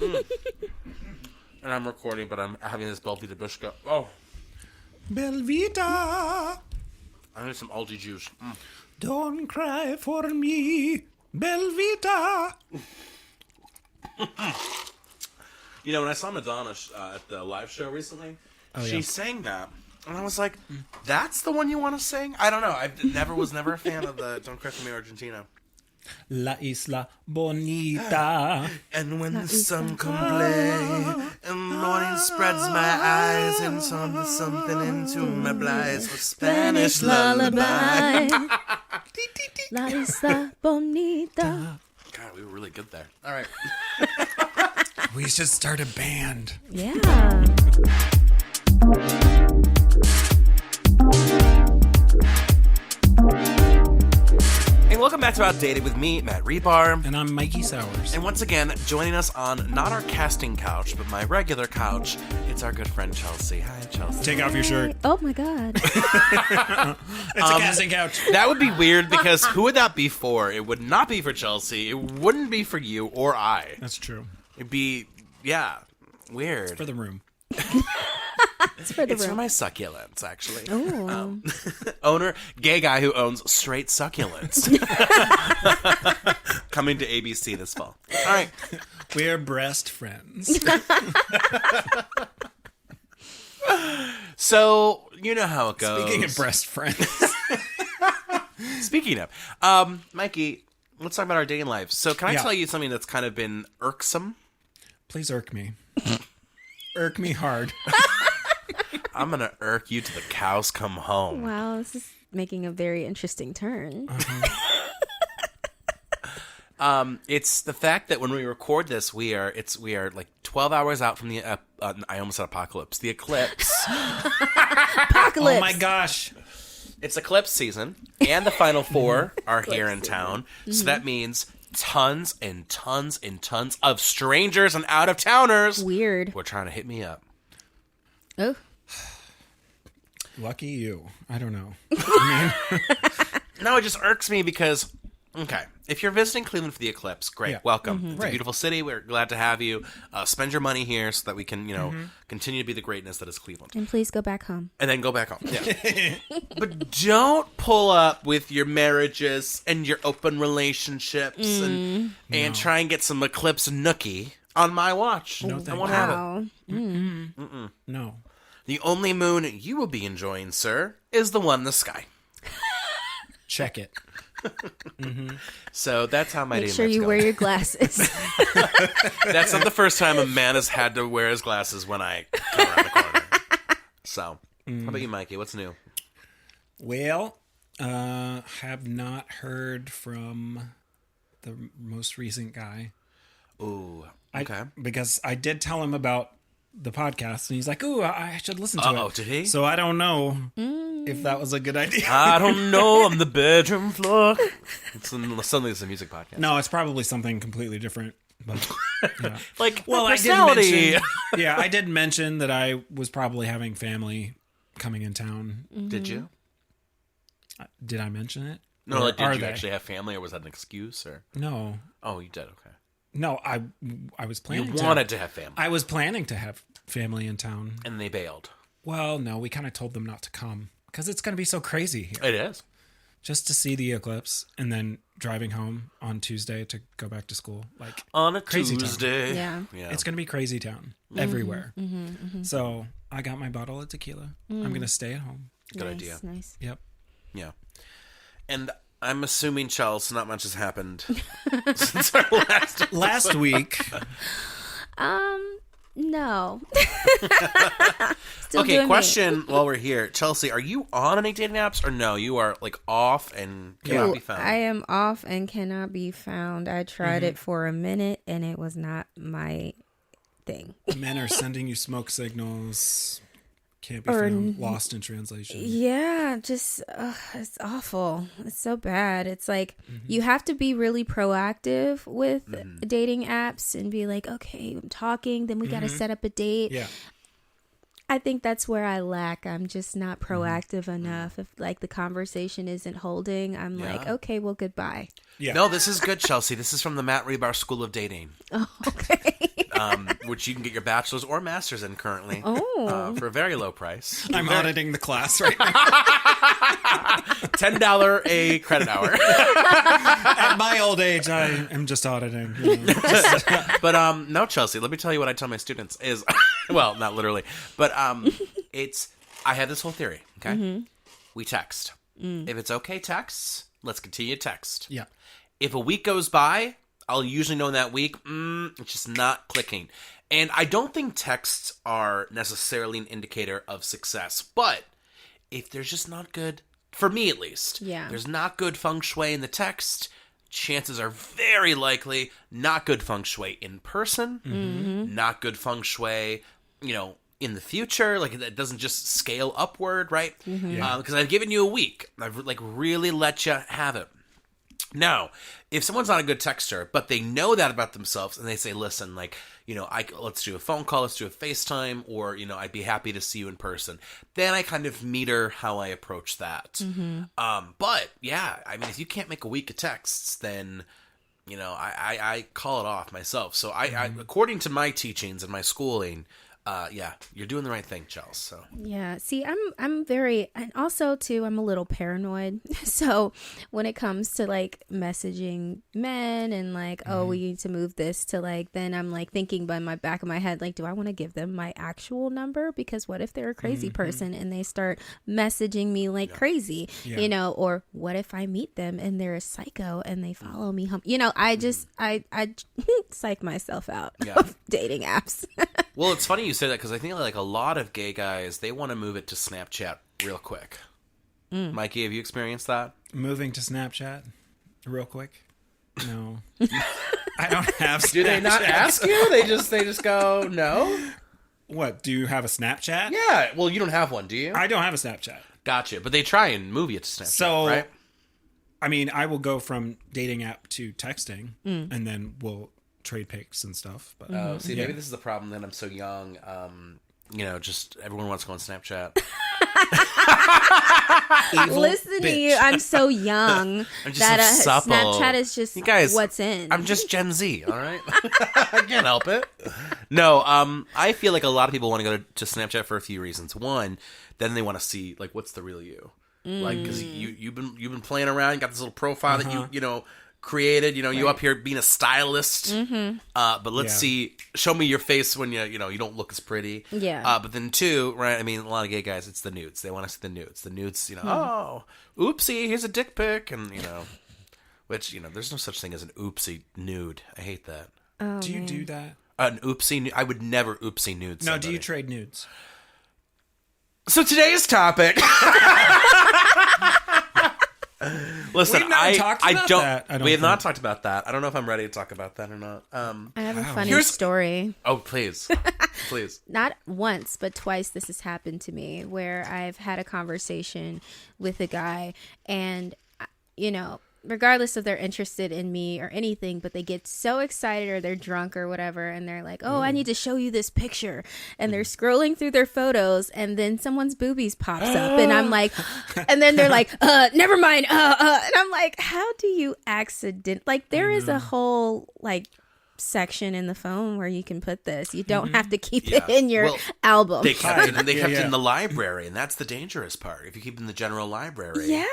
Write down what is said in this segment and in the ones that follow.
And I'm recording, but I'm having this Belvita Bushka. Oh. Belvita. I need some Aldi juice. Don't cry for me, Belvita. You know, when I saw Madonna at the live show recently, she sang that. And I was like, that's the one you want to sing? I don't know. I was never a fan of the Don't Cry For Me Argentina. La Isla Bonita. And when the sun come play, and morning spreads my eyes, and something into my blights with Spanish lullaby. La Isla Bonita. God, we were really good there. All right. We should start a band. Yeah. Hey, welcome back to Outdated with me, Matt Rebar. And I'm Mikey Sowers. And once again, joining us on not our casting couch, but my regular couch, it's our good friend Chelsea. Hi, Chelsea. Take off your shirt. Oh my God. It's a casting couch. That would be weird because who would that be for? It would not be for Chelsea. It wouldn't be for you or I. That's true. It'd be, yeah, weird. It's for the room. It's for the It's for room. my succulents, actually. Oh. Owner, gay guy who owns Straight Succulents. Coming to ABC this fall. All right. We're breast friends. So, you know how it goes. Speaking of breast friends. Speaking of, Mikey, let's talk about our dating lives. So can I Yeah. tell you something that's kind of been irksome? Please irk me. Irk me hard. I'm going to irk you till the cows come home. Wow, this is making a very interesting turn. It's the fact that when we record this, we are like 12 hours out from the, I almost said apocalypse, the eclipse. Apocalypse. Oh my gosh. It's eclipse season, and the final four are here in town. So that means tons and tons and tons of strangers and out-of-towners. Weird. Were trying to hit me up. Oh. Lucky you. I don't know. No, it just irks me because, okay, if you're visiting Cleveland for the eclipse, great, Yeah. welcome. It's a Right. beautiful city. We're glad to have you. Spend your money here so that we can, continue to be the greatness that is Cleveland. And please go back home. And then go back home. Yeah. But don't pull up with your marriages and your open relationships and try and get some eclipse nookie on my watch. No, I thank won't you. have it. Wow. No. The only moon you will be enjoying, sir, is the one in the sky. Check it. So that's how my Make day sure life's you going. wear your glasses. That's not the first time a man has had to wear his glasses when I come around the corner. So, how about you, Mikey? What's new? Well, have not heard from the most recent guy. Ooh, okay. Because I did tell him about the podcast, and he's like, "Ooh, I should listen to it." Uh-oh, did he? So I don't know if that was a good idea. I don't know on the bedroom floor. Suddenly it's a music podcast. No, it's probably something completely different. But, yeah. Like, Well, personality. I did mention that I was probably having family coming in town. Did you? Did I mention it? No, Or like, are did you they? actually have family, or was that an excuse? Or No, oh, you did. Okay. no. I was You planning. wanted to have family, I was planning to have family in town. and they bailed. Well, no, we kind of told them not to come because it's going to be so crazy here. It is. Just to see the eclipse and then driving home on Tuesday to go back to school. Like On a Crazy town. Tuesday. Yeah. Yeah. it's going to be crazy town everywhere. So I got my bottle of tequila. I'm going to stay at home. Good nice, idea. Nice. Yep. Yeah. And I'm assuming, Charles, not much has happened since our last Last week, No. Still Okay, doing me. question while we're here. Chelsea, are you on any dating apps or no? You are like off and cannot be found. I am off and cannot be found. I tried it for a minute and it was not my thing. men are sending you smoke signals. Can't be Or- found. Lost in translation. Yeah, just it's awful. It's so bad. It's like you have to be really proactive with dating apps and be like, okay, I'm talking, then we got to set up a date. Yeah. I think that's where I lack. I'm just not proactive enough. If like the conversation isn't holding, I'm like, okay, well, goodbye. Yeah. No, this is good, Chelsea. This is from the Matt Rebar School of Dating. Oh, okay. which you can get your bachelor's or master's in currently for a very low price. I'm auditing the class right now. $10 a credit hour. At my old age, I am just auditing. But no, Chelsea, let me tell you what I tell my students is, well, not literally, but I have this whole theory, okay? Mm-hmm. We text. If it's okay texts, let's continue to text. Yeah. If a week goes by, I'll usually know in that week, it's just not clicking. And I don't think texts are necessarily an indicator of success, but if there's just not good, for me at least, there's not good feng shui in the text, chances are very likely not good feng shui in person, not good feng shui, in the future. Like, it doesn't just scale upward, right? Because I've given you a week. I've really let you have it. Now, if someone's not a good texter, but they know that about themselves, and they say, listen, let's do a phone call, let's do a FaceTime, or, I'd be happy to see you in person, then I kind of meter how I approach that. But, yeah, I mean, if you can't make a week of texts, then, I call it off myself. So, I according to my teachings and my schooling, you're doing the right thing, Chels. So yeah, see, I'm very, and also too, I'm a little paranoid. So when it comes to like messaging men and like, oh, we need to move this to like, then I'm like thinking by my back of my head, like, do I want to give them my actual number? Because what if they're a crazy person and they start messaging me like crazy, or what if I meet them and they're a psycho and they follow me home? I just, I psych myself out of dating apps. Well, it's funny you say that because I think like a lot of gay guys, they want to move it to Snapchat real quick. Mikey, have you experienced that? Moving to Snapchat real quick? No. I don't have Snapchat. Do they not ask you? They just go, no? What, do you have a Snapchat? Yeah. Well, you don't have one, do you? I don't have a Snapchat. Gotcha. But they try and move you to Snapchat, right? I mean, I will go from dating app to texting, and then we'll trade pics and stuff. But maybe this is the problem. Then I'm so young. Just everyone wants to go on Snapchat. Listen to you. I'm so young. I'm just that so supple. Snapchat is just what's in. I'm just Gen Z. All right, I can't help it. No, I feel like a lot of people want to go to Snapchat for a few reasons. One, then they want to see like what's the real you, like because you've been playing around. You got this little profile that you created, you up here being a stylist, but let's see, show me your face when you don't look as pretty. But then two, right, I mean, a lot of gay guys, it's the nudes. They want to see the nudes, oh, oopsie, here's a dick pic, and which, there's no such thing as an oopsie nude. I hate that. Do you do that? An oopsie, I would never oopsie nude somebody. No, do you trade nudes? So today's topic... Listen, we have not talked about that. I don't know if I'm ready to talk about that or not. I have a funny story. Oh, please. Please. Not once, but twice this has happened to me where I've had a conversation with a guy and, regardless if they're interested in me or anything, but they get so excited or they're drunk or whatever and they're like, oh, I need to show you this picture, and they're scrolling through their photos and then someone's boobies pops up and I'm like, and then they're like, never mind, and I'm like, how do you there is a whole like section in the phone where you can put this. You don't have to keep it in your album. They kept it in the library, and that's the dangerous part. If you keep it in the general library, you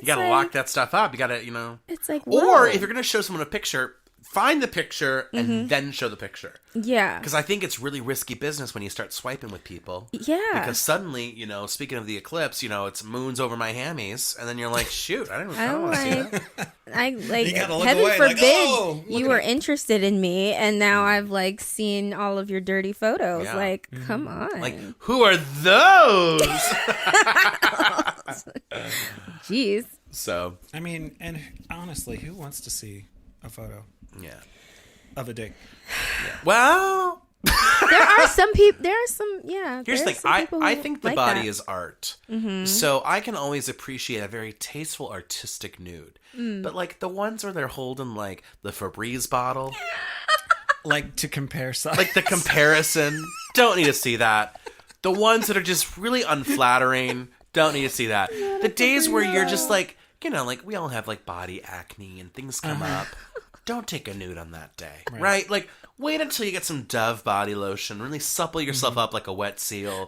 gotta lock that stuff up. You gotta, it's like, or if you're gonna show someone a picture, find the picture and then show the picture. Yeah. Because I think it's really risky business when you start swiping with people. Yeah. Because suddenly, speaking of the eclipse, it's moons over my hammies, and then you're like, shoot, I don't want to see that. Heaven forbid you were interested in me, and now I've seen all of your dirty photos. Yeah. Come on. Like, who are those? Jeez. So. I mean, and honestly, who wants to see a photo? Yeah. Of a dick. Yeah. Well, there are some people. Here's the thing. I think the body is art, so I can always appreciate a very tasteful, artistic nude. But the ones where they're holding the Febreze bottle, to compare size, the comparison, don't need to see that. The ones that are just really unflattering, don't need to see that. The days where you're just we all have body acne and things come up. don't take a nude on that day, right? Like, wait until you get some Dove body lotion, really supple yourself up like a wet seal.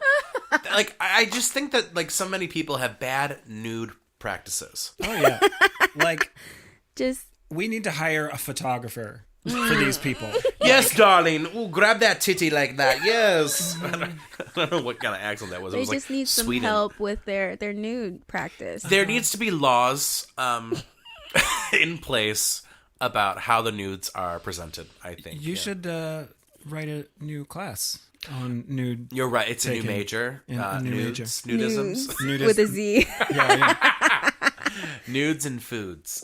Like, I just think that, like, so many people have bad nude practices. Oh, yeah. Like, Just we need to hire a photographer for these people. Yes, darling. Ooh, grab that titty like that. Yes. I don't know what kind of accent that was. It they was just like need some Sweden. help with their nude practice. There needs to be laws in place about how the nudes are presented, I think. You should write a new class on nude. You're right. It's a new Taken major. a new major. Nudisms. Nudes Nudist- with a Z. Yeah. Nudes and foods.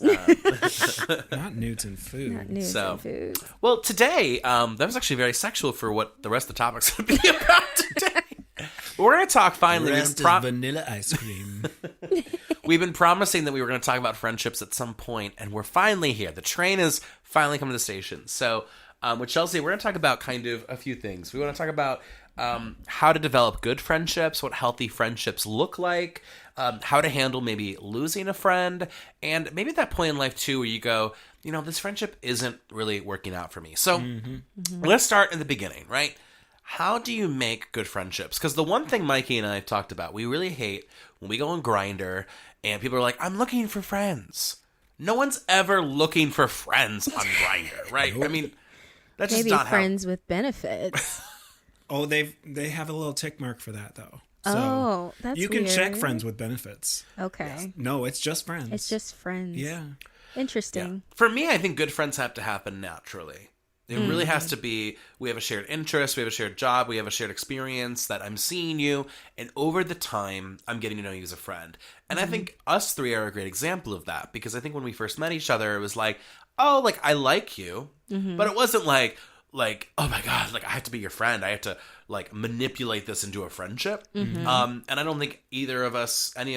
Not nudes and food. Not nudes So- and food. Well, today, that was actually very sexual for what the rest of the topic's going to be about today. We're going to talk finally. Rest is vanilla ice cream. We've been promising that we were going to talk about friendships at some point, and we're finally here. The train is finally coming to the station. So, with Chelsea, we're going to talk about kind of a few things. We want to talk about how to develop good friendships, what healthy friendships look like, how to handle maybe losing a friend, and maybe at that point in life, too, where you go, you know, this friendship isn't really working out for me. So, let's start in the beginning, right? How do you make good friendships? Because the one thing Mikey and I have talked about, we really hate when we go on Grindr and people are like, I'm looking for friends. No one's ever looking for friends on Grindr, right? I mean, that's Maybe just not friends with benefits. Oh, they have a little tick mark for that though. So Oh, that's you can weird. check friends with benefits. Okay. No, it's just friends. It's just friends. yeah. Interesting. how. For me, I think good friends have to happen naturally. It really has to be, we have a shared interest, we have a shared job, we have a shared experience that I'm seeing you, and over the time, I'm getting to know you as a friend. And I think us three are a great example of that, because I think when we first met each other, it was like, oh, like, I like you, but it wasn't like, oh my God, like, I have to be your friend. I have to, like, manipulate this into a friendship. And I don't think any of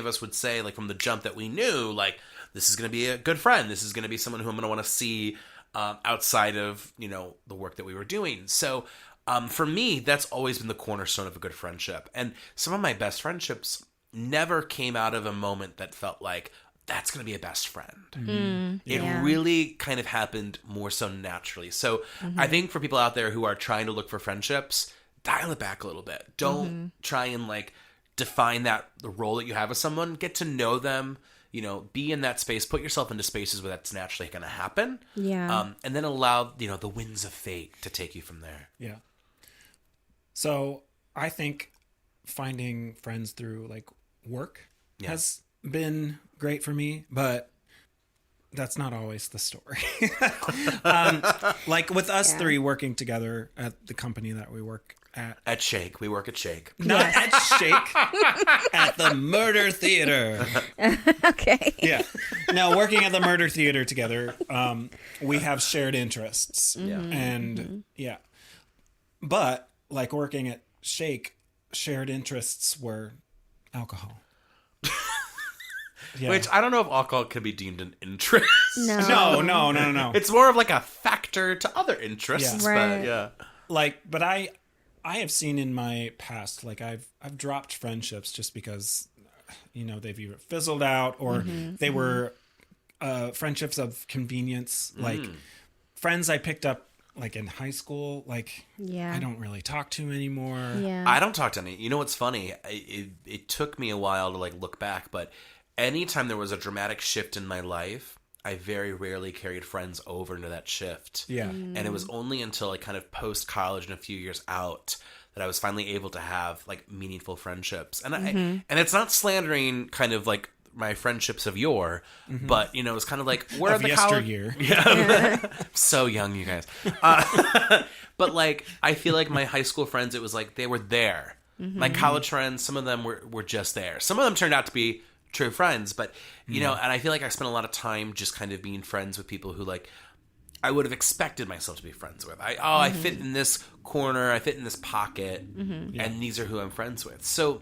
us would say, like, from the jump that we knew, like, this is going to be a good friend. This is going to be someone who I'm going to want to see outside of, you know, the work that we were doing. So for me, that's always been the cornerstone of a good friendship. And some of my best friendships never came out of a moment that felt like, that's going to be a best friend. It really kind of happened more so naturally. So I think for people out there who are trying to look for friendships, dial it back a little bit. Don't try and like define the role that you have with someone. Get to know them. You know, be in that space, put yourself into spaces where that's naturally going to happen. Yeah. And then allow, you know, the winds of fate to take you from there. Yeah. So I think finding friends through like work has been great for me, but that's not always the story. Like with us three working together at the company that we work At Shake. We work at Shake. not at Shake, at the Murder Theater. Okay. Yeah. Now, working at the Murder Theater together, we have shared interests. Yeah. And yeah. But like working at Shake, shared interests were alcohol. Yeah. Which I don't know if alcohol can be deemed an interest. No. It's more of like a factor to other interests. Yeah. Right. But yeah. But I have seen in my past, like I've dropped friendships just because, you know, they've either fizzled out or they were friendships of convenience. Like friends I picked up like in high school, like I don't really talk to anymore. Yeah. I don't talk to any. You know what's funny? It took me a while to like look back, but anytime there was a dramatic shift in my life, I very rarely carried friends over into that shift. Yeah. And it was only until like kind of post college and a few years out that I was finally able to have like meaningful friendships. And and it's not slandering kind of like my friendships of yore, but you know, it's kind of like where Of are the yesteryear. so young, you guys. But like, I feel like my high school friends, it was like they were there. My college friends, some of them were just there. Some of them turned out to be true friends, but you know, and I feel like I spent a lot of time just kind of being friends with people who like I would have expected myself to be friends with. I fit in this corner, I fit in this pocket, and these are who I'm friends with. So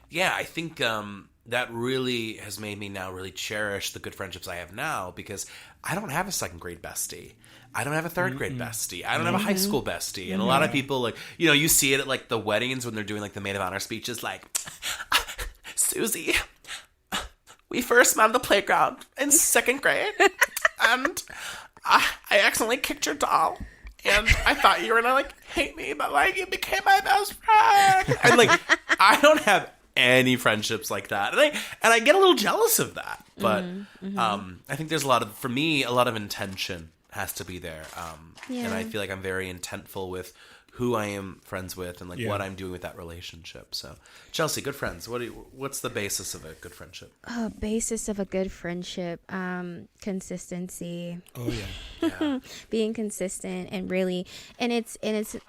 yeah, I think that really has made me now really cherish the good friendships I have now, because I don't have a second grade bestie. I don't have a third grade bestie. I don't have a high school bestie. And a lot of people, like, you know, you see it at like the weddings when they're doing like the maid of honor speeches, like, Susie, we first met on the playground in second grade, and I accidentally kicked your doll. And I thought you were gonna like hate me, but like you became my best friend. And like I don't have any friendships like that, and I get a little jealous of that. But I think there's a lot of intention has to be there, and I feel like I'm very intentful with who I am friends with and like what I'm doing with that relationship. So, Chelsea, good friends. What's the basis of a good friendship? Basis of a good friendship, consistency. Oh yeah. Being consistent and really, and it's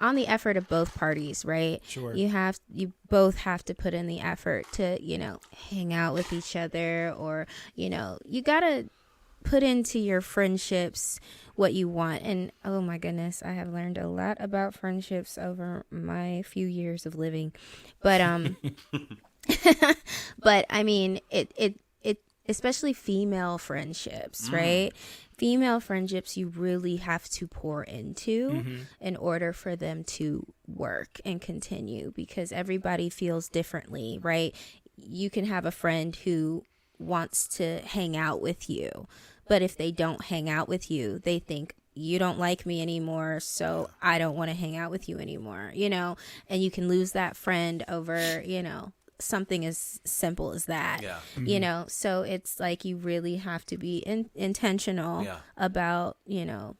on the effort of both parties, right? Sure. You both have to put in the effort to, hang out with each other, or, you gotta put into your friendships what you want. And oh my goodness, I have learned a lot about friendships over my few years of living, but but I mean it especially female friendships, right? Female friendships you really have to pour into in order for them to work and continue, because everybody feels differently, right? You can have a friend who wants to hang out with you, but if they don't hang out with you, they think you don't like me anymore, so I don't want to hang out with you anymore, and you can lose that friend over, something as simple as that. So it's like you really have to be intentional about,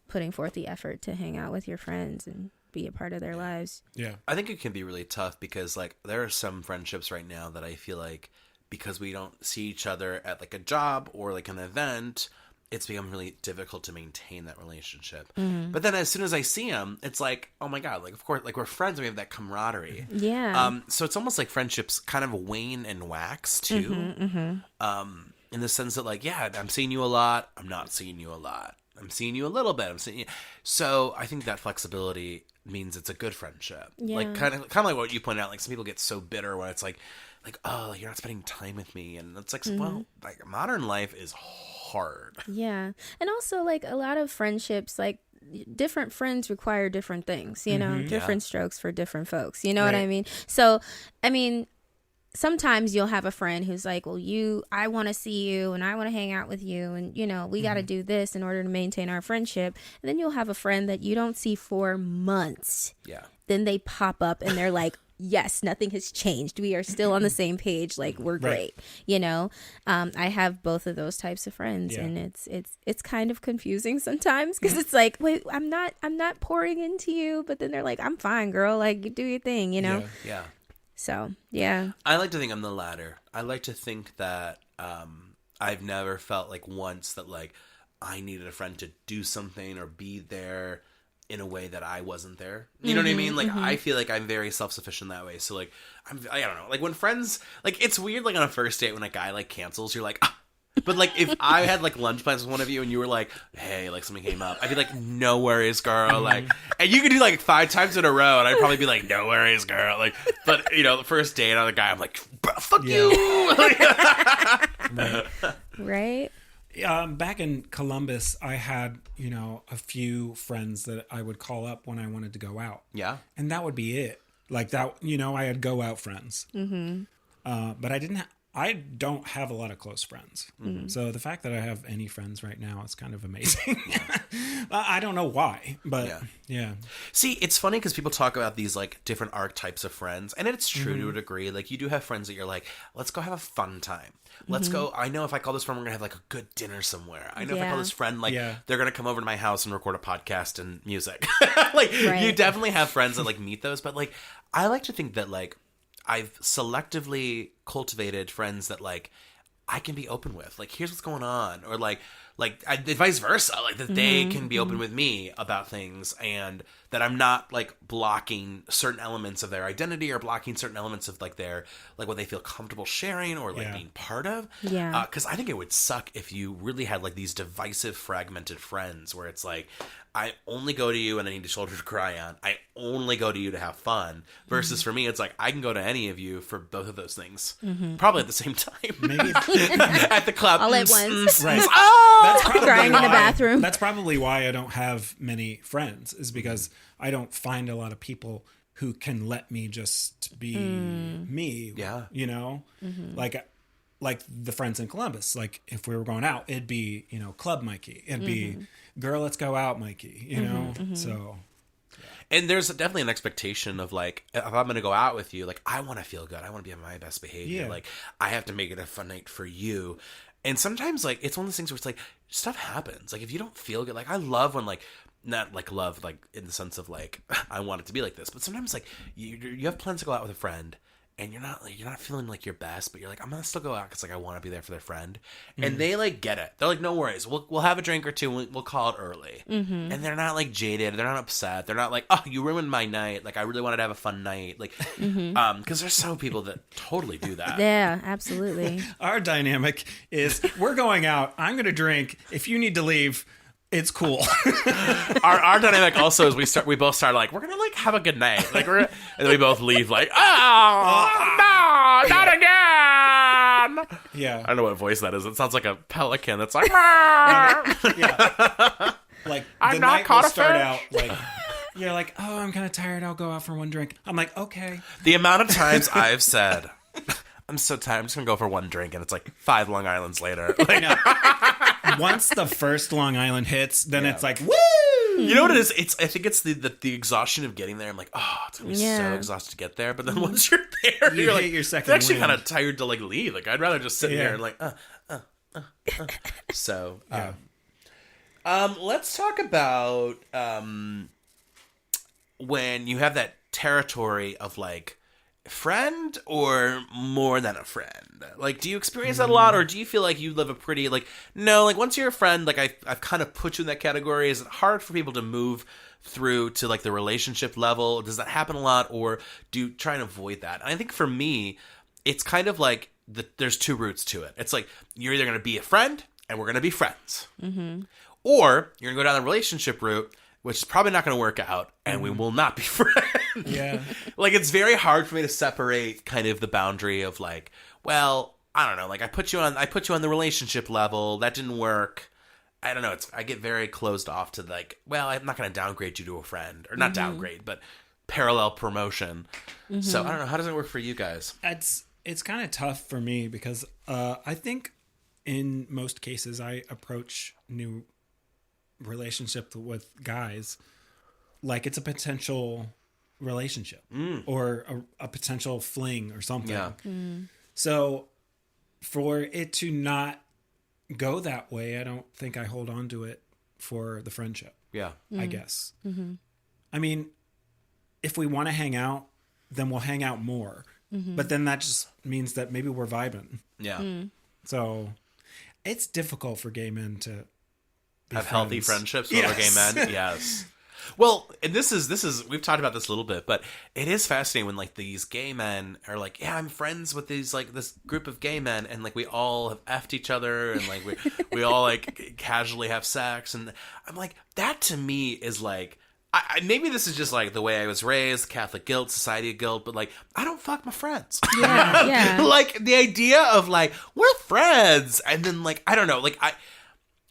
putting forth the effort to hang out with your friends and be a part of their lives. I think it can be really tough because like there are some friendships right now that I feel like because we don't see each other at like a job or like an event, it's become really difficult to maintain that relationship. But then as soon as I see them, it's like, oh my God, like, of course, like we're friends and we have that camaraderie. So it's almost like friendships kind of wane and wax too. In the sense that like, yeah, I'm seeing you a lot. I'm not seeing you a lot. I'm seeing you a little bit. I'm seeing you. So I think that flexibility means it's a good friendship. Like kind of like what you pointed out, like some people get so bitter when it's like, oh, you're not spending time with me. And it's like, well, like modern life is hard. Yeah. And also like a lot of friendships, like different friends require different things, different strokes for different folks. You know what I mean? So, I mean, sometimes you'll have a friend who's like, well, I want to see you and I want to hang out with you. And, we got to do this in order to maintain our friendship. And then you'll have a friend that you don't see for months. Yeah. Then they pop up and they're like, yes, nothing has changed. We are still on the same page. Like we're great. I have both of those types of friends, and it's kind of confusing sometimes because it's like, wait, I'm not pouring into you, but then they're like, I'm fine, girl. Like you do your thing, Yeah. So yeah. I like to think I'm the latter. I like to think that I've never felt like once that like I needed a friend to do something or be there in a way that I wasn't there. You know what I mean? Like, I feel like I'm very self-sufficient that way. So, like, I don't know. Like, when friends... Like, it's weird, like, on a first date when a guy, like, cancels, you're like, ah. But, like, if I had, like, lunch plans with one of you and you were like, hey, like, something came up, I'd be like, no worries, girl. Like, and you could do, like, 5 times in a row, and I'd probably be like, no worries, girl. Like, but, the first date on a guy, I'm like, fuck you! Right? Back in Columbus, I had, a few friends that I would call up when I wanted to go out. Yeah. And that would be it. Like that, I had go out friends. But I don't have a lot of close friends. So the fact that I have any friends right now is kind of amazing. I don't know why, but yeah. See, it's funny because people talk about these like different archetypes of friends, and it's true to a degree. Like you do have friends that you're like, let's go have a fun time. Let's go. I know if I call this friend, we're going to have like a good dinner somewhere. I know if I call this friend, like they're going to come over to my house and record a podcast and music. Like you definitely have friends that like meet those. But like, I like to think that like I've selectively cultivated friends that like I can be open with. Like, here's what's going on. Or like vice versa. Like that they can be open with me about things, and that I'm not like blocking certain elements of their identity or blocking certain elements of like their, like what they feel comfortable sharing or like being part of. Yeah. Cause I think it would suck if you really had like these divisive, fragmented friends where it's like, I only go to you and I need a shoulder to cry on. I only go to you to have fun. Versus for me, it's like, I can go to any of you for both of those things. Probably at the same time. Maybe. At the club. All at once. Right. Oh! That's crying in the bathroom. That's probably why I don't have many friends, is because I don't find a lot of people who can let me just be me. Yeah. Like like the friends in Columbus. Like if we were going out, it'd be, Club Mikey. It'd be Girl, Let's Go Out Mikey, know? So. And there's definitely an expectation of like, if I'm going to go out with you, like I want to feel good. I want to be on my best behavior. Yeah. Like I have to make it a fun night for you. And sometimes like, it's one of those things where it's like, stuff happens. Like if you don't feel good, like I love when like, not like love, like in the sense of like, I want it to be like this, but sometimes like you have plans to go out with a friend and you're not feeling like your best, but you're like, I'm going to still go out because like I want to be there for their friend. And they like get it. They're like, no worries. We'll have a drink or two. We'll call it early. And they're not like jaded. They're not upset. They're not like, oh, you ruined my night. Like I really wanted to have a fun night. Like, because there's some people that totally do that. Yeah, absolutely. Our dynamic is we're going out. I'm going to drink. If you need to leave, it's cool. our dynamic also is we both start like, we're gonna like have a good night, like and then we both leave like, oh no, not again. Yeah, I don't know what voice that is. It sounds like a pelican that's like, yeah. Like I'm the not night caught will a start fish. out like you're like, oh, I'm kind of tired. I'll go out for one drink. I'm like, okay. The amount of times I've said, I'm so tired. I'm just gonna go for one drink, and it's like 5 Long Islands later. Like, once the first Long Island hits, then it's like, woo! You know what it is? I think it's the exhaustion of getting there. I'm like, oh, it's gonna be so exhausted to get there. But then once you're there, You you're hit like, your second it's actually wind. kind of tired to like leave. Like I'd rather just sit Yeah. there and like, So, let's talk about when you have that territory of like friend or more than a friend. Like, do you experience that a lot, or do you feel like you live a pretty like no? Like once you're a friend, like I've kind of put you in that category. Is it hard for people to move through to like the relationship level? Does that happen a lot, or do you try and avoid that? And I think for me, it's kind of like there's 2 routes to it. It's like you're either going to be a friend and we're going to be friends, or you're going to go down the relationship route, which is probably not going to work out, and we will not be friends. Yeah. Like, it's very hard for me to separate kind of the boundary of like, well, I don't know, like I put you on the relationship level, that didn't work. I don't know, I get very closed off to like, well, I'm not going to downgrade you to a friend, or not downgrade, but parallel promotion. So I don't know, how does it work for you guys? It's kind of tough for me because I think in most cases I approach new relationship with guys like it's a potential relationship or a potential fling or something. Yeah. So for it to not go that way, I don't think I hold on to it for the friendship. Yeah. I guess. I mean, if we want to hang out, then we'll hang out more. But then that just means that maybe we're vibing. Yeah. So it's difficult for gay men to Have friends. healthy friendships with other gay men. Yes. Well, and this is we've talked about this a little bit, but it is fascinating when like these gay men are like, yeah, I'm friends with these like this group of gay men, and like we all have effed each other, and like we all like casually have sex, and I'm like, that to me is like, I maybe this is just like the way I was raised, Catholic guilt, society guilt, but like I don't fuck my friends. Yeah, yeah. Like the idea of like we're friends, and then like I don't know, like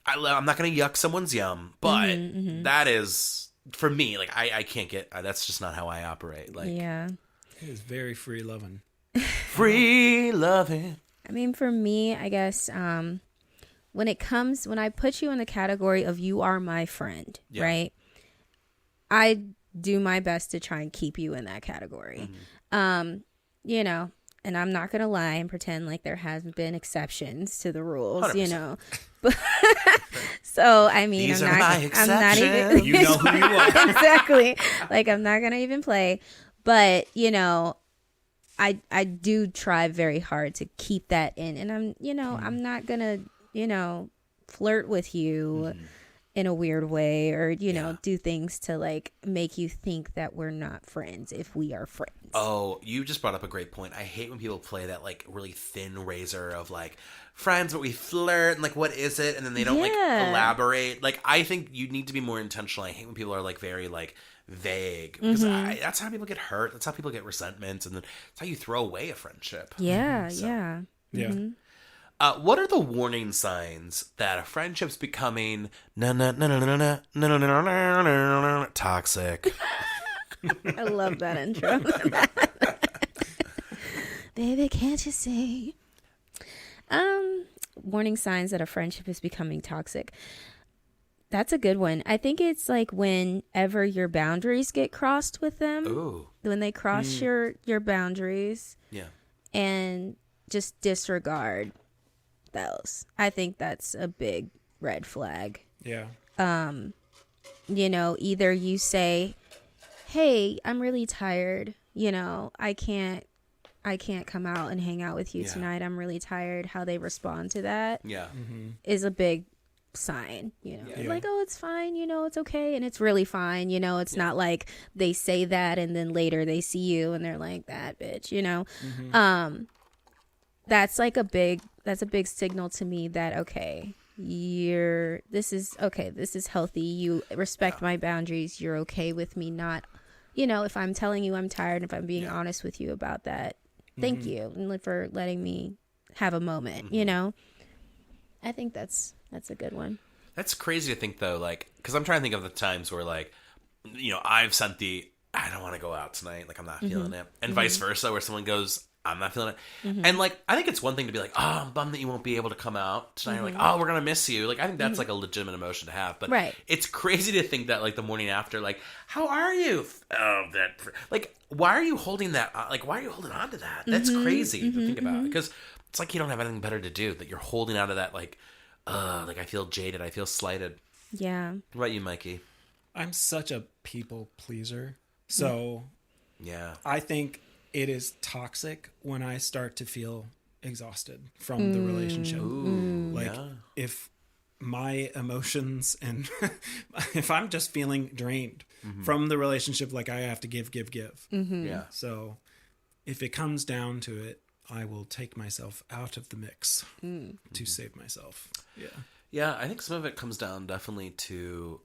I'm not gonna yuck someone's yum, but that is for me. Like I can't get. That's just not how I operate. Like Yeah. It is very free loving. free loving. I mean, for me, I guess when I put you in the category of you are my friend, Yeah. right? I do my best to try and keep you in that category. You know, and I'm not going to lie and pretend like there hasn't been exceptions to the rules, 100%. you know. But so, I mean, These I'm are not my even You know who you are. exactly. Like I'm not going to even play, but you know, I do try very hard to keep that in, and I'm not going to, flirt with you in a weird way or, do things to like make you think that we're not friends if we are friends. Oh, you just brought up a great point. I hate when people play that like really thin razor of like friends, but we flirt and like what is it? And then they don't like elaborate. Like I think you need to be more intentional. I hate when people are like very like vague because that's how people get hurt. That's how people get resentment, and then that's how you throw away a friendship. Yeah, So, yeah. Yeah. What are the warning signs that a friendship's becoming toxic? I love that intro. Baby, can't you see? Warning signs that a friendship is becoming toxic. That's a good one. I think it's like whenever your boundaries get crossed with them. Ooh. When they cross your boundaries. Yeah. And just disregard those. I think that's a big red flag. Yeah. Either you say, "Hey, I'm really tired. I can't come out and hang out with you tonight. I'm really tired." How they respond to that is a big sign. Like, "Oh, it's fine. It's okay," and it's really fine. It's not like they say that and then later they see you and they're like, "That bitch," That's like a big signal to me that, okay, this is healthy. You respect my boundaries. You're okay with me not, if I'm telling you I'm tired, if I'm being honest with you about that, thank you and for letting me have a moment, I think that's a good one. That's crazy to think though, like, because I'm trying to think of the times where, like, I've sent I don't want to go out tonight, like I'm not feeling it, and vice versa, where someone goes, I'm not feeling it. And like, I think it's one thing to be like, "Oh, I'm bummed that you won't be able to come out tonight." Like, "Oh, we're going to miss you." Like, I think that's like a legitimate emotion to have. But it's crazy to think that like the morning after, like, "How are you?" Oh, like, why are you holding that? Like, why are you holding on to that? That's crazy to think about, because it's like you don't have anything better to do, that you're holding on to that. Like I feel jaded. I feel slighted. Yeah. What about you, Mikey? I'm such a people pleaser. So yeah, I think it is toxic when I start to feel exhausted from the relationship. Ooh, like if my emotions and if I'm just feeling drained from the relationship, like I have to give. Yeah. So if it comes down to it, I will take myself out of the mix to save myself. Yeah. Yeah, I think some of it comes down definitely to,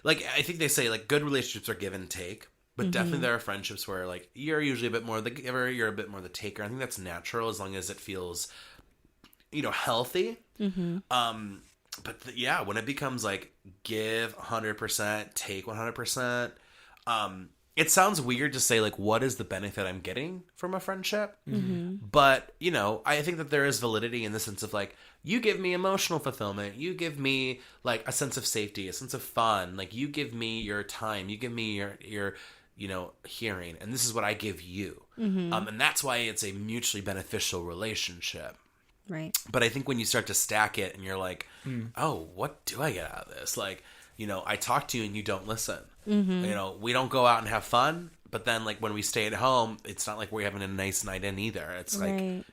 like, I think they say, like, good relationships are give and take. But definitely there are friendships where, like, you're usually a bit more the giver, you're a bit more the taker. I think that's natural as long as it feels, healthy. But when it becomes, like, give 100%, take 100%, it sounds weird to say, like, what is the benefit I'm getting from a friendship? But, I think that there is validity in the sense of, like, you give me emotional fulfillment. You give me, like, a sense of safety, a sense of fun. Like, you give me your time. You give me your hearing, and this is what I give you. And that's why it's a mutually beneficial relationship. Right. But I think when you start to stack it and you're like, oh, what do I get out of this? Like, I talk to you and you don't listen. We don't go out and have fun, but then, like, when we stay at home, it's not like we're having a nice night in either. It's like,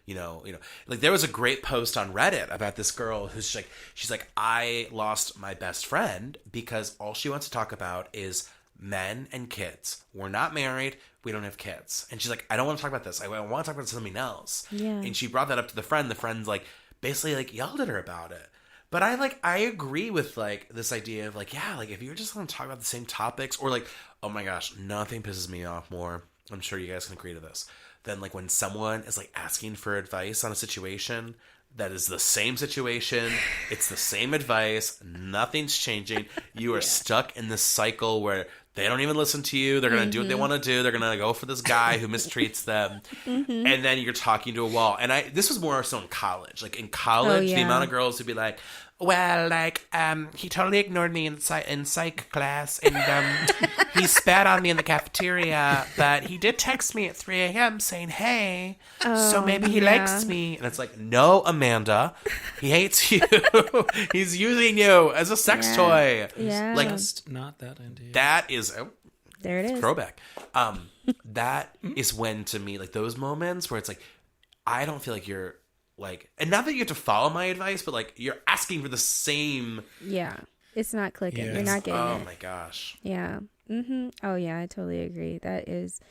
like there was a great post on Reddit about this girl who's like, she's like, I lost my best friend because all she wants to talk about is men and kids. We're not married. We don't have kids. And she's like, I don't want to talk about this. I want to talk about something else. Yeah. And she brought that up to the friend. The friend's like, basically, like, yelled at her about it. But I agree with, like, this idea of, like, yeah, like, if you're just going to talk about the same topics, or, like, oh my gosh, nothing pisses me off more, I'm sure you guys can agree to this, than, like, when someone is, like, asking for advice on a situation that is the same situation, it's the same advice, nothing's changing, you are stuck in this cycle where they don't even listen to you, they're going to do what they want to do, they're going to go for this guy who mistreats them, and then you're talking to a wall. And this was more so in college. Like, in college, the amount of girls who'd be like, well, like, he totally ignored me in psych class, and he spat on me in the cafeteria, but he did text me at 3 a.m. saying, hey, so maybe he likes me. And it's like, no, Amanda, he hates you. He's using you as a sex toy. Yeah. Like, Just not that idea. that is... There it is. Throwback. That is when, to me, like, those moments where it's like, I don't feel like you're, like, and not that you have to follow my advice, but, like, you're asking for the same. Yeah. It's not clicking. Yes. You're not getting it. Oh, my gosh. Yeah. Oh, yeah, I totally agree. That is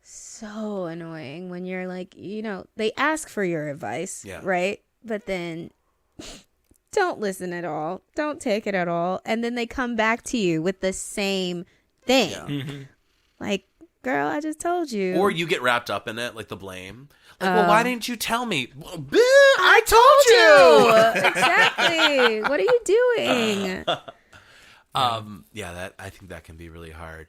so annoying when you're like, they ask for your advice, right? But then don't listen at all. Don't take it at all. And then they come back to you with the same thing. Yeah. Like, girl, I just told you. Or you get wrapped up in it, like the blame. Like, well, why didn't you tell me? Well, I told you. Exactly. What are you doing? Yeah, I think that can be really hard.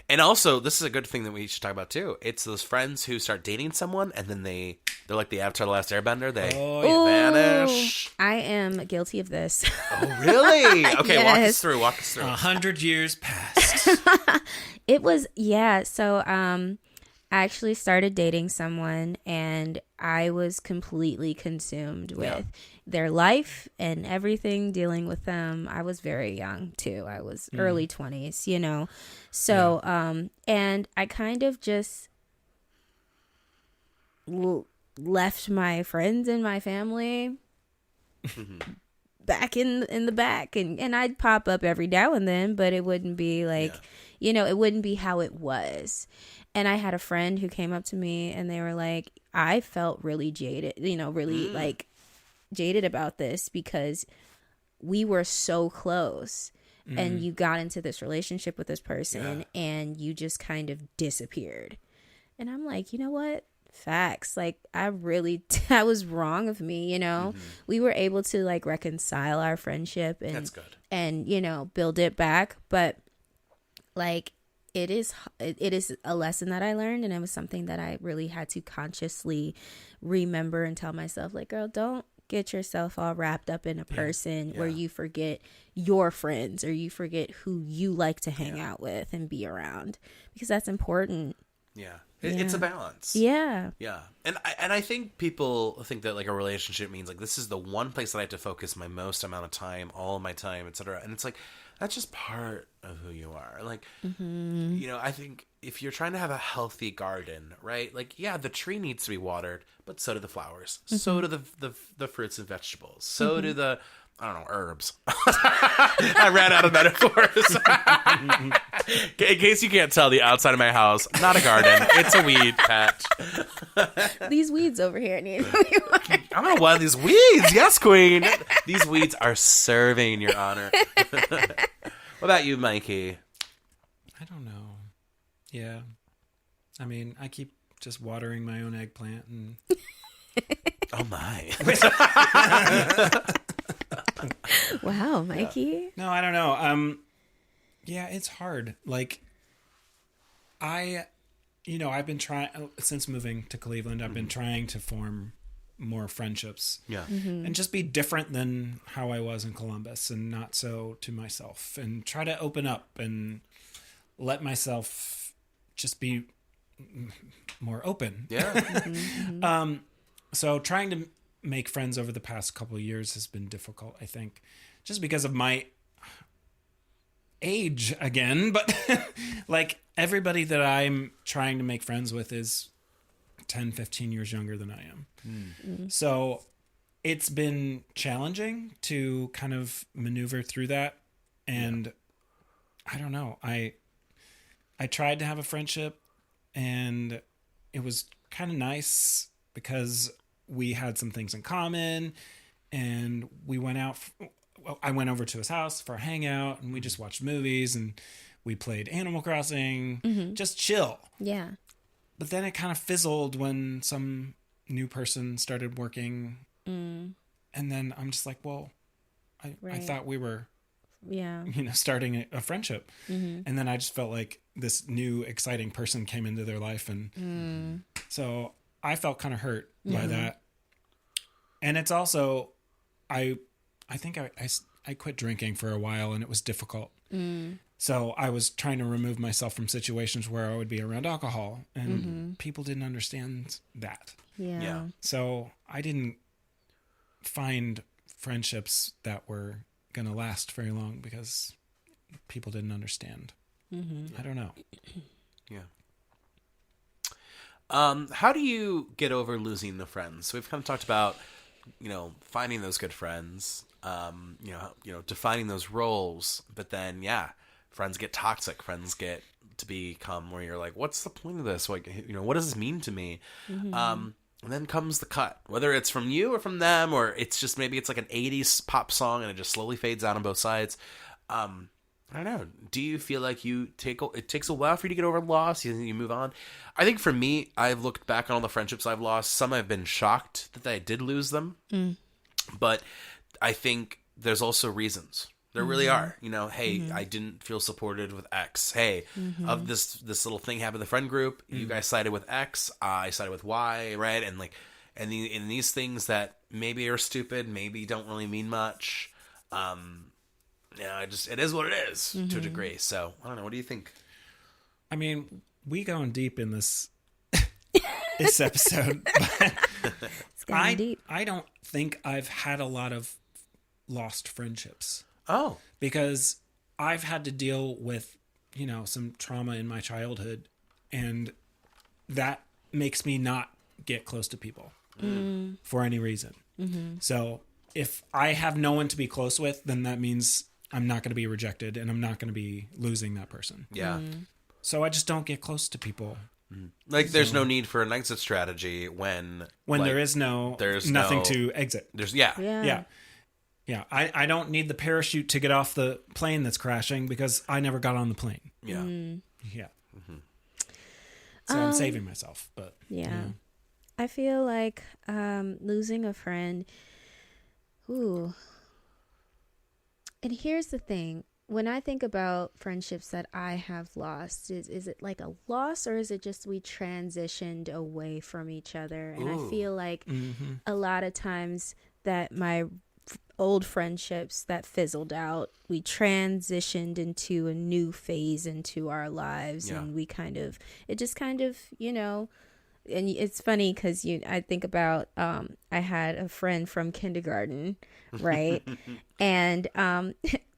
And also, this is a good thing that we should talk about too. It's those friends who start dating someone and then they're like the Avatar: The Last Airbender. They vanish. I am guilty of this. Oh, really? Okay, Yes. Walk us through. 100 years passed. It was, yeah. So, I actually started dating someone and I was completely consumed with their life and everything dealing with them. I was very young too. I was early 20s, you know. So, and I kind of just left my friends and my family back in the back, and I'd pop up every now and then, but it wouldn't be like, you know, it wouldn't be how it was. And I had a friend who came up to me and they were like, I felt really jaded, you know, really like jaded about this because we were so close and you got into this relationship with this person and you just kind of disappeared. And I'm like, you know what? Facts. Like, that was wrong of me, you know. We were able to like reconcile our friendship and That's good. And, you know, build it back, but like it is a lesson that I learned, and it was something that I really had to consciously remember and tell myself, like, girl, don't get yourself all wrapped up in a person where you forget your friends or you forget who you like to hang out with and be around, because that's important. Yeah. It's a balance. Yeah. Yeah. And I think people think that like a relationship means like this is the one place that I have to focus my most amount of time, all of my time, etc. And it's like that's just part of who you are. Like, you know, I think if you're trying to have a healthy garden, right? Like, yeah, the tree needs to be watered, but so do the flowers. So do the fruits and vegetables. So do the, I don't know, herbs. I ran out of metaphors. In case you can't tell, the outside of my house, not a garden. It's a weed patch. These weeds over here need I'm going to water these weeds. Yes, queen. These weeds are serving your honor. What about you, Mikey? I don't know. Yeah. I mean, I keep just watering my own eggplant and... Oh, my. Wow, Mikey. No, I don't know. Yeah, it's hard. Like, I've been trying, since moving to Cleveland, I've been trying to form more friendships. Yeah. And just be different than how I was in Columbus and not so to myself, and try to open up and let myself just be more open. Yeah. So trying to make friends over the past couple of years has been difficult, I think, just because of my age again. But like everybody that I'm trying to make friends with is 10, 15 years younger than I am. So it's been challenging to kind of maneuver through that. And I don't know, I tried to have a friendship and it was kind of nice because we had some things in common and we went out. I went over to his house for a hangout and we just watched movies and we played Animal Crossing, just chill. Yeah. But then it kind of fizzled when some new person started working. And then I'm just like, well, I thought we were, starting a friendship. And then I just felt like this new exciting person came into their life. And so I felt kind of hurt by that. And it's also, I think I quit drinking for a while and it was difficult. So I was trying to remove myself from situations where I would be around alcohol and people didn't understand that. Yeah. So I didn't find friendships that were going to last very long because people didn't understand. I don't know. Yeah. How do you get over losing the friends? So we've kind of talked about, finding those good friends, defining those roles, but then, friends get toxic. Friends get to become where you're like, what's the point of this? Like, what does this mean to me? And then comes the cut, whether it's from you or from them, or it's just, maybe it's like an 80s pop song and it just slowly fades out on both sides. I don't know. Do you feel like it takes a while for you to get over loss? You move on? I think for me, I've looked back on all the friendships I've lost. Some I've been shocked that I did lose them. But I think there's also reasons There really are. You know, hey, I didn't feel supported with X. Hey, of this little thing happened in the friend group. You guys sided with X. I sided with Y, right? And like, and these things that maybe are stupid, maybe don't really mean much. It is what it is to a degree. So I don't know. What do you think? I mean, we going deep in this this episode, but It's going deep. I don't think I've had a lot of lost friendships. Oh, Because I've had to deal with, you know, some trauma in my childhood, and that makes me not get close to people for any reason. So if I have no one to be close with, then that means I'm not going to be rejected, and I'm not going to be losing that person. yeah. So I just don't get close to people. Like, there's no need for an exit strategy when like, there's nothing to exit. Yeah. Yeah. I don't need the parachute to get off the plane that's crashing because I never got on the plane. Yeah. Yeah. So I'm saving myself, but Yeah. I feel like losing a friend. Ooh. And here's the thing. When I think about friendships that I have lost, is it like a loss, or is it just we transitioned away from each other? And I feel like a lot of times that my old friendships that fizzled out, we transitioned into a new phase into our lives, and it just kind of, you know. And it's funny because I think about I had a friend from kindergarten, right? And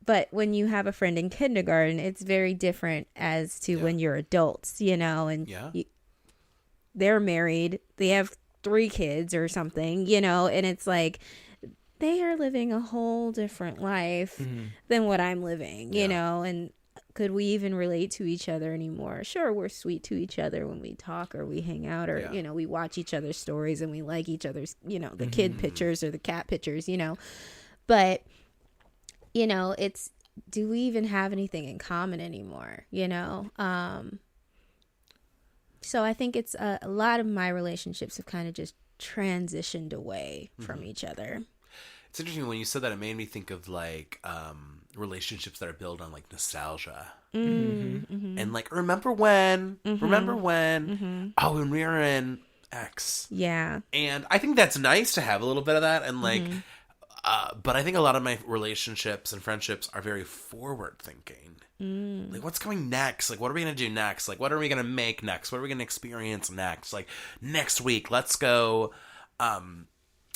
but when you have a friend in kindergarten, it's very different as to when you're adults, you know, and they're married, they have 3 kids or something, you know, and it's like they are living a whole different life than what I'm living, you know, and could we even relate to each other anymore? Sure, we're sweet to each other when we talk or we hang out or, you know, we watch each other's stories and we like each other's, you know, the kid pictures or the cat pictures, you know, but you know, it's, do we even have anything in common anymore? You know? So I think it's a lot of my relationships have kind of just transitioned away from each other. It's interesting when you said that. It made me think of like relationships that are built on like nostalgia, and like remember when, oh, when we were in X, and I think that's nice to have a little bit of that, and like. But I think a lot of my relationships and friendships are very forward thinking. Like, what's coming next? Like, what are we going to do next? Like, what are we going to make next? What are we going to experience next? Like, next week, let's go.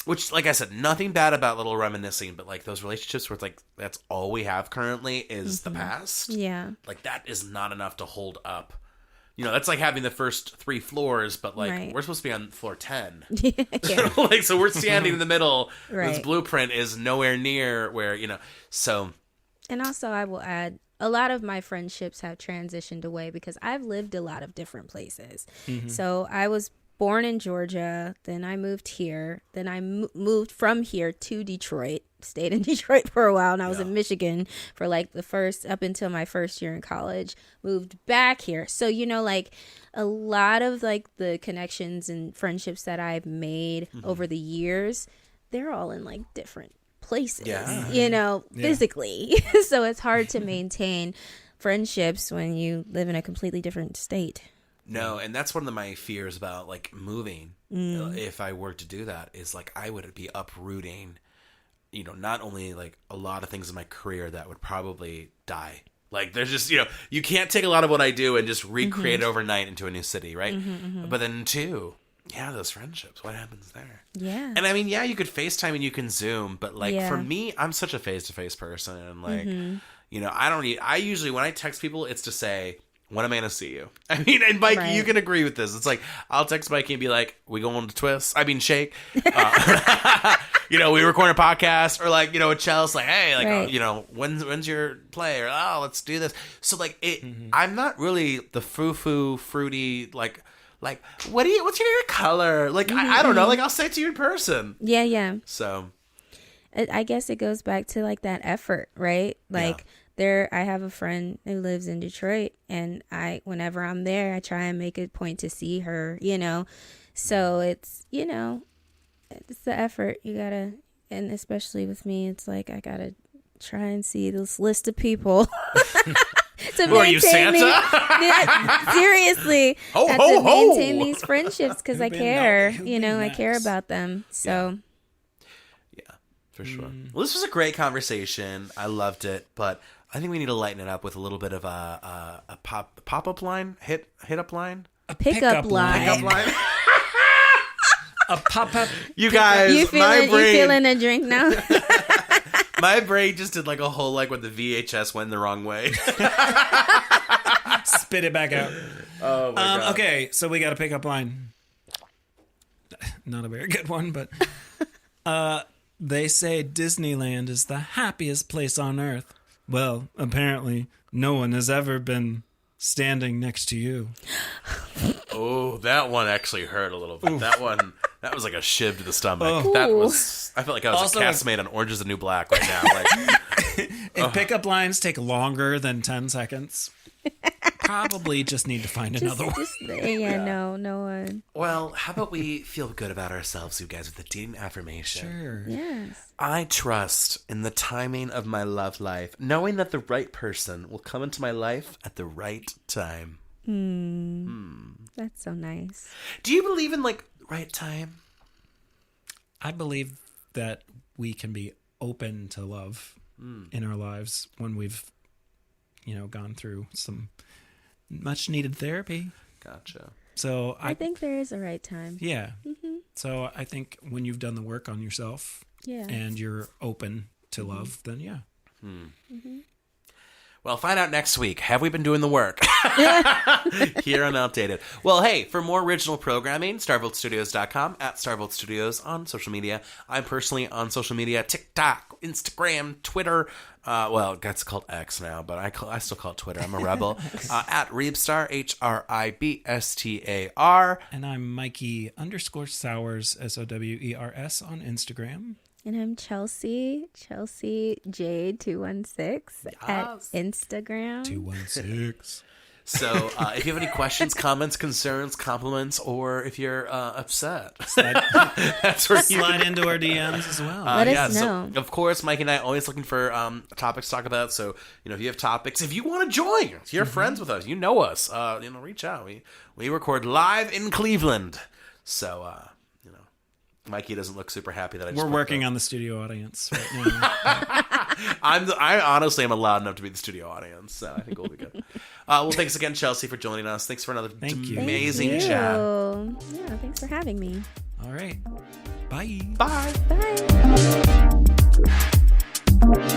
Which, like I said, nothing bad about little reminiscing, but like those relationships where it's like, that's all we have currently is the past. Yeah. Like, that is not enough to hold up. You know, that's like having the first 3 floors, but like we're supposed to be on floor 10. Like, so we're standing in the middle. This blueprint is nowhere near where, you know, so. And also I will add, a lot of my friendships have transitioned away because I've lived a lot of different places. So I was born in Georgia, then I moved here, then I moved from here to Detroit, stayed in Detroit for a while, and I was in Michigan for like up until my first year in college, moved back here. So, you know, like a lot of like the connections and friendships that I've made over the years, they're all in like different places, you know, physically. So it's hard to maintain friendships when you live in a completely different state. No, and that's one of my fears about like moving. If I were to do that, is like I would be uprooting, you know, not only like a lot of things in my career that would probably die. Like there's just, you know, you can't take a lot of what I do and just recreate it overnight into a new city, right? But then 2, those friendships, what happens there? Yeah. And I mean, you could FaceTime and you can Zoom, but like for me, I'm such a face-to-face person, and like, you know, I usually when I text people, it's to say, when am I going to see you? I mean, and Mikey, you can agree with this. It's like, I'll text Mikey and be like, we going to Twist? I mean, Shake. You know, we record a podcast, or like, you know, with Chelsea, like, hey, like, you know, when's your play? Or, oh, let's do this. So like, I'm not really the fruity, like, what's your color? Like, I don't know. Like, I'll say it to you in person. Yeah. So. I guess it goes back to like that effort, right? Like, I have a friend who lives in Detroit, and whenever I'm there, I try and make a point to see her, you know. So it's, you know, it's the effort you gotta, and especially with me, it's like I gotta try and see this list of people. To Who are you, Santa? Seriously, Ho, have ho, to maintain ho. these friendships because I Who been care. Who You know, been I care next? about them. So Yeah, for sure. Well, this was a great conversation. I loved it, but I think we need to lighten it up with a little bit of a pop-up line, hit up line, A pickup line. pickup line. A pop-up. You guys, you my feeling brain, you feeling a drink now? my brain just did like a whole like when the VHS went the wrong way. Spit it back out. Oh my god. Okay, so we got a pickup line. Not a very good one, but they say Disneyland is the happiest place on earth. Well, apparently, no one has ever been standing next to you. Oh, that one actually hurt a little bit. That was like a shiv to the stomach. Oh. That was. I felt like I was Also, a castmate on Orange is the New Black right now. Like, If pickup lines take longer than 10 seconds, probably just need to find another one. No one. well, how about we feel good about ourselves, you guys, with the dating affirmation? Sure. Yes. I trust in the timing of my love life, knowing that the right person will come into my life at the right time. That's so nice. Do you believe in like right time? I believe that we can be open to love in our lives when we've, gone through some much needed therapy. Gotcha. So I think there is a right time. yeah. So I think when you've done the work on yourself Yeah. and you're open to love, then yeah. Well, find out next week. Have we been doing the work? Here on Outdated. Well, hey, for more original programming, StarVoltStudios.com, at StarVolt Studios on social media. I'm personally on social media, TikTok, Instagram, Twitter. Well, that's called X now, but I still call it Twitter. I'm a rebel. At Reebstar, HRIBSTAR. And I'm Mikey _Sowers, SOWERS on Instagram. And I'm Chelsea J216 at Instagram. 216. So if you have any questions, comments, concerns, compliments, or if you're upset, that's where you Slide into our DMs as well. Let us know. So, of course, Mike and I are always looking for topics to talk about. So, if you have topics, if you want to join, if you're friends with us, you know us, reach out. We record live in Cleveland. So, Mikey doesn't look super happy that I just We're working on the studio audience right now. I honestly am allowed enough to be the studio audience, so I think we'll be good. Well, thanks again, Chelsea, for joining us. Thanks for another you. amazing Thank you. chat. Yeah, thanks for having me. All right. Bye. Bye. Bye.